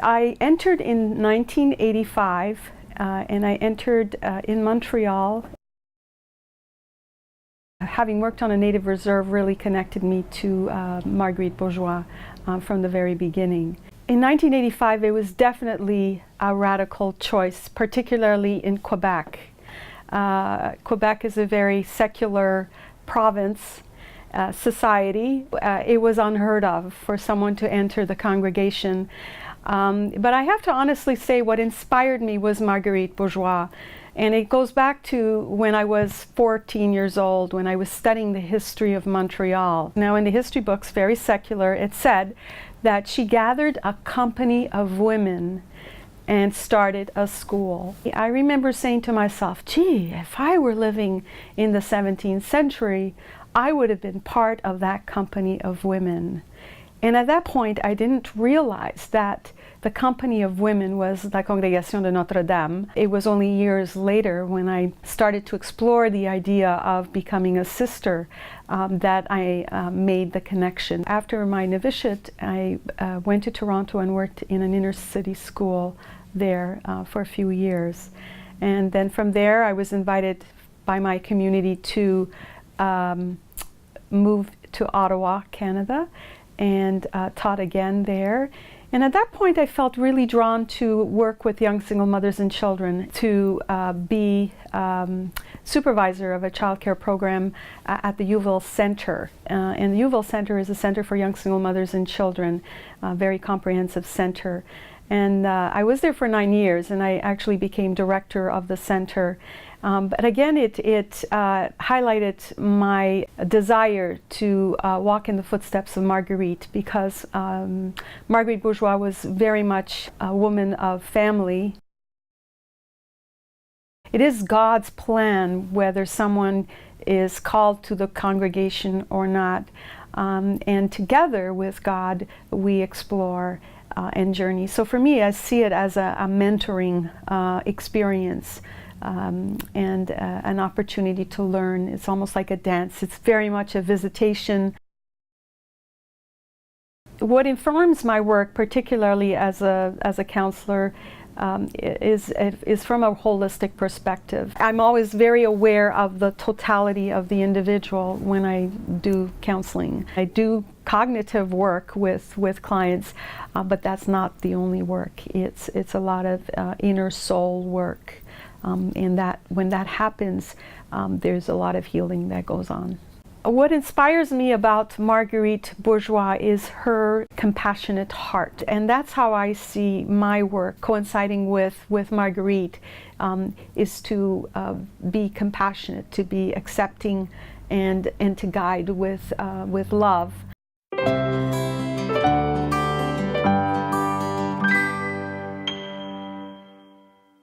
I entered in 1985, and I entered in Montreal. Having worked on a native reserve really connected me to Marguerite Bourgeoys from the very beginning. In 1985, it was definitely a radical choice, particularly in Quebec. Quebec is a very secular province, society. It was unheard of for someone to enter the congregation. But I have to honestly say what inspired me was Marguerite Bourgeoys. And it goes back to when I was 14 years old, when I was studying the history of Montreal. Now in the history books, very secular, it said that she gathered a company of women and started a school. I remember saying to myself, gee, if I were living in the 17th century, I would have been part of that company of women. And at that point, I didn't realize that the company of women was La Congregation de Notre-Dame. It was only years later when I started to explore the idea of becoming a sister that I made the connection. After my novitiate, I went to Toronto and worked in an inner city school there for a few years. And then from there, I was invited by my community to move to Ottawa, Canada, and taught again there. And at that point, I felt really drawn to work with young single mothers and children, to be supervisor of a childcare program at the Youville Center. And the Youville Center is a center for young single mothers and children, a very comprehensive center. And I was there for 9 years, and I actually became director of the center. But again, it highlighted my desire to walk in the footsteps of Marguerite, because Marguerite Bourgeoys was very much a woman of family. It is God's plan whether someone is called to the congregation or not. And together with God, we explore and journey. So for me, I see it as a mentoring experience. And an opportunity to learn. It's almost like a dance. It's very much a visitation. What informs my work, particularly as a counselor, is from a holistic perspective. I'm always very aware of the totality of the individual when I do counseling. I do cognitive work with clients, but that's not the only work. It's a lot of inner soul work. And that when that happens, there's a lot of healing that goes on. What inspires me about Marguerite Bourgeoys is her compassionate heart. And that's how I see my work coinciding with Marguerite, is to be compassionate, to be accepting, and to guide with love.